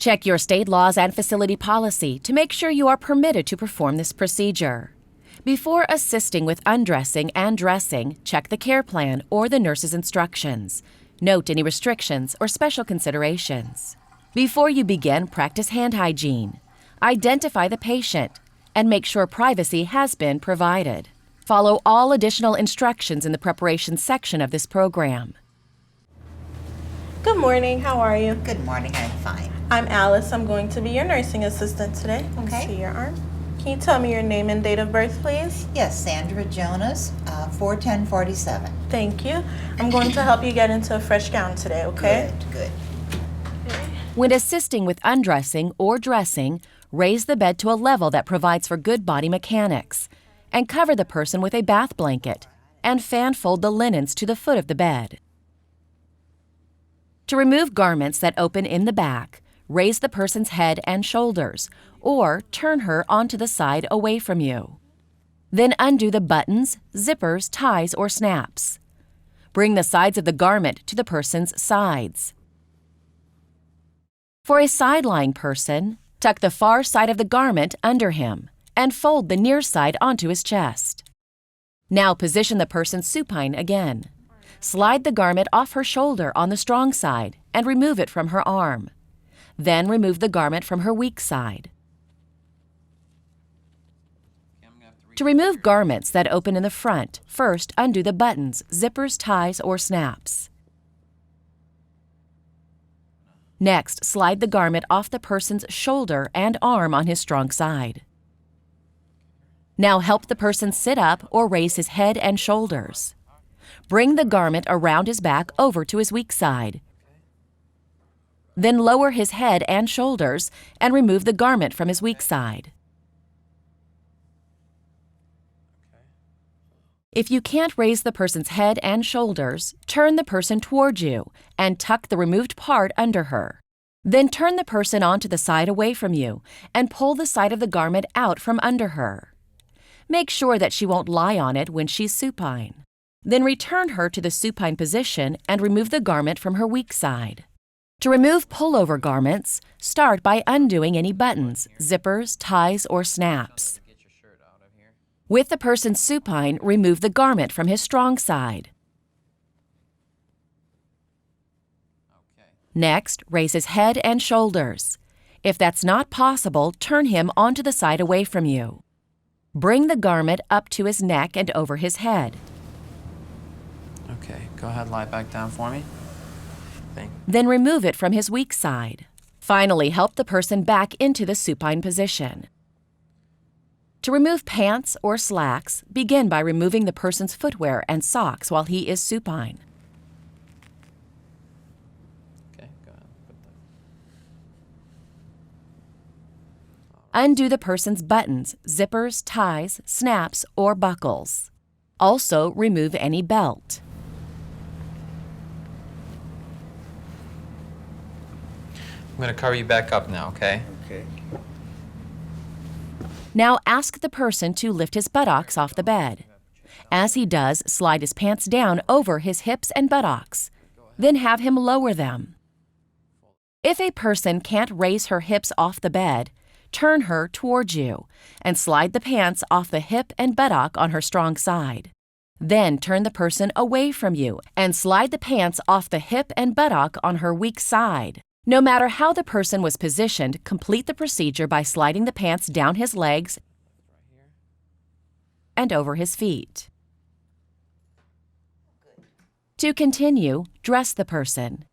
Check your state laws and facility policy to make sure you are permitted to perform this procedure. Before assisting with undressing and dressing, check the care plan or the nurse's instructions. Note any restrictions or special considerations. Before you begin, practice hand hygiene. Identify the patient and make sure privacy has been provided. Follow all additional instructions in the preparation section of this program. Good morning, how are you? Good morning, I'm fine. I'm Alice. I'm going to be your nursing assistant today. Let me see your arm. Can you tell me your name and date of birth, please? Yes, Sandra Jonas, 41047. Thank you. I'm going to help you get into a fresh gown today, okay? Good. When assisting with undressing or dressing, raise the bed to a level that provides for good body mechanics, and cover the person with a bath blanket, and fan fold the linens to the foot of the bed. To remove garments that open in the back, raise the person's head and shoulders, or turn her onto the side away from you. Then undo the buttons, zippers, ties, or snaps. Bring the sides of the garment to the person's sides. For a side-lying person, tuck the far side of the garment under him and fold the near side onto his chest. Now position the person supine again. Slide the garment off her shoulder on the strong side and remove it from her arm. Then remove the garment from her weak side. To remove garments that open in the front, first undo the buttons, zippers, ties, or snaps. Next, slide the garment off the person's shoulder and arm on his strong side. Now help the person sit up or raise his head and shoulders. Bring the garment around his back over to his weak side. Then lower his head and shoulders and remove the garment from his weak side. If you can't raise the person's head and shoulders, turn the person toward you and tuck the removed part under her. Then turn the person onto the side away from you and pull the side of the garment out from under her. Make sure that she won't lie on it when she's supine. Then return her to the supine position and remove the garment from her weak side. To remove pullover garments, start by undoing any buttons, zippers, ties, or snaps. With the person supine, remove the garment from his strong side. Next, raise his head and shoulders. If that's not possible, turn him onto the side away from you. Bring the garment up to his neck and over his head. Okay, go ahead, lie back down for me. Then remove it from his weak side. Finally, help the person back into the supine position. To remove pants or slacks, begin by removing the person's footwear and socks while he is supine. Okay, go ahead. Undo the person's buttons, zippers, ties, snaps, or buckles. Also, remove any belt. I'm going to cover you back up now, okay? Okay. Now ask the person to lift his buttocks off the bed. As he does, slide his pants down over his hips and buttocks. Then have him lower them. If a person can't raise her hips off the bed, turn her towards you and slide the pants off the hip and buttock on her strong side. Then turn the person away from you and slide the pants off the hip and buttock on her weak side. No matter how the person was positioned, complete the procedure by sliding the pants down his legs and over his feet. To continue, dress the person.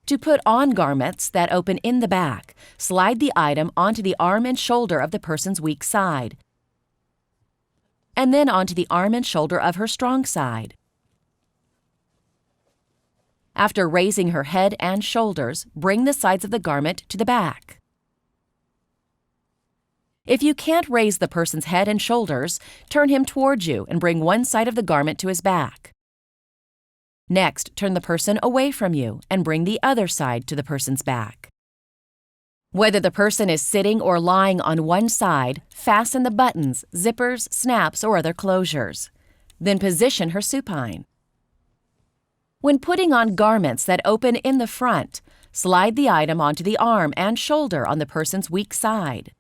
To put on garments that open in the back, slide the item onto the arm and shoulder of the person's weak side, and then onto the arm and shoulder of her strong side. After raising her head and shoulders, bring the sides of the garment to the back. If you can't raise the person's head and shoulders, turn him towards you and bring one side of the garment to his back. Next, turn the person away from you and bring the other side to the person's back. Whether the person is sitting or lying on one side, fasten the buttons, zippers, snaps, or other closures. Then position her supine. When putting on garments that open in the front, Slide the item onto the arm and shoulder on the person's weak side.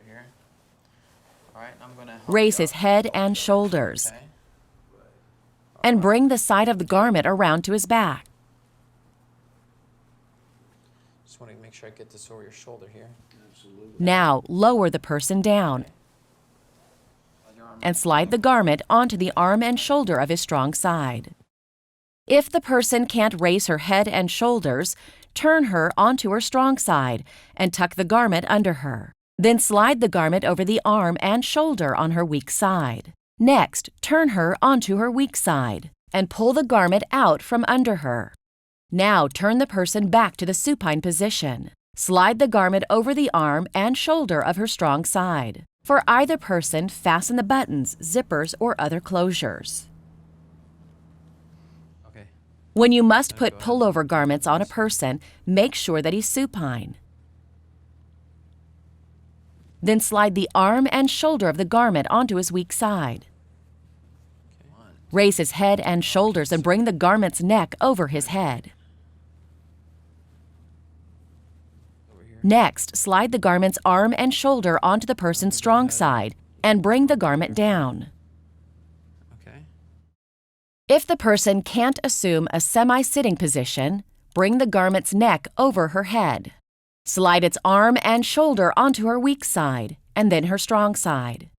Here. All right, I'm gonna help Raise you his up. head and shoulders, Okay. and bring the side of the garment around to his back. Just want to make sure I get this over your shoulder here. Now, lower the person down and slide the garment onto the arm and shoulder of his strong side. If the person can't raise her head and shoulders, turn her onto her strong side and tuck the garment under her. Then slide the garment over the arm and shoulder on her weak side. Next, turn her onto her weak side and pull the garment out from under her. Now turn the person back to the supine position. Slide the garment over the arm and shoulder of her strong side. For either person, fasten the buttons, zippers, or other closures. Okay. When you must put Go ahead. pullover garments on a person, make sure that he's supine. Then slide the arm and shoulder of the garment onto his weak side. Raise his head and shoulders and bring the garment's neck over his head. Over here. Next, slide the garment's arm and shoulder onto the person's strong side and bring the garment down. Okay. If the person can't assume a semi-sitting position, bring the garment's neck over her head. Slide its arm and shoulder onto her weak side and then her strong side.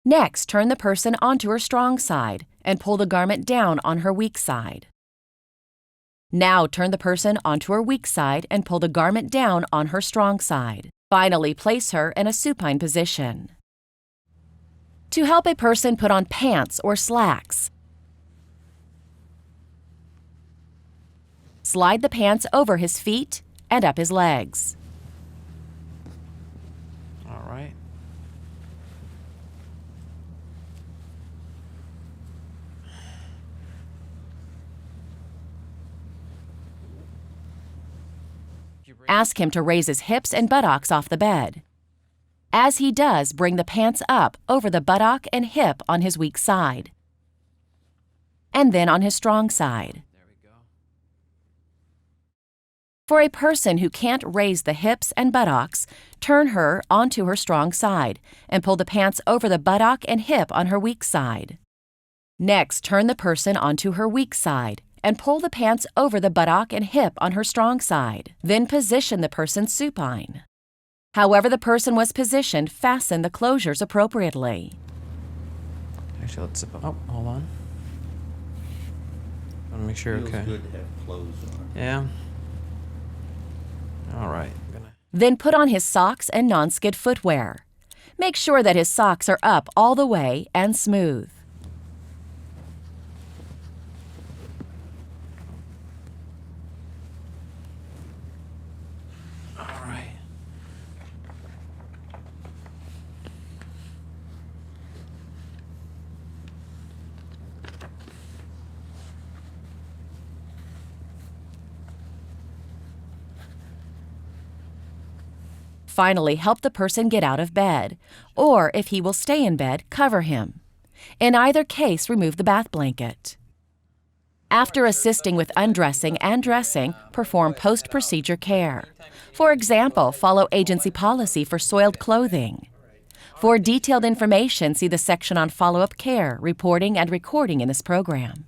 Next, turn the person onto her strong side and pull the garment down on her weak side. Now turn the person onto her weak side and pull the garment down on her strong side. Finally, place her in a supine position. To help a person put on pants or slacks, slide the pants over his feet and up his legs. All right. Ask him to raise his hips and buttocks off the bed. As he does, bring the pants up over the buttock and hip on his weak side, and then on his strong side. There we go. For a person who can't raise the hips and buttocks, turn her onto her strong side and pull the pants over the buttock and hip on her weak side. Next, turn the person onto her weak side and pull the pants over the buttock and hip on her strong side. Then position the person supine. However the person was positioned, fasten the closures appropriately. Actually, let's zip up. Oh, hold on. I want to make sure. Feels Okay. good to have clothes on. Yeah. All right. Then put on his socks and non-skid footwear. Make sure that his socks are up all the way and smooth. All right. Finally, help the person get out of bed, or if he will stay in bed, cover him. In either case, remove the bath blanket. After assisting with undressing and dressing, perform post-procedure care. For example, follow agency policy for soiled clothing. For detailed information, see the section on follow-up care, reporting, and recording in this program.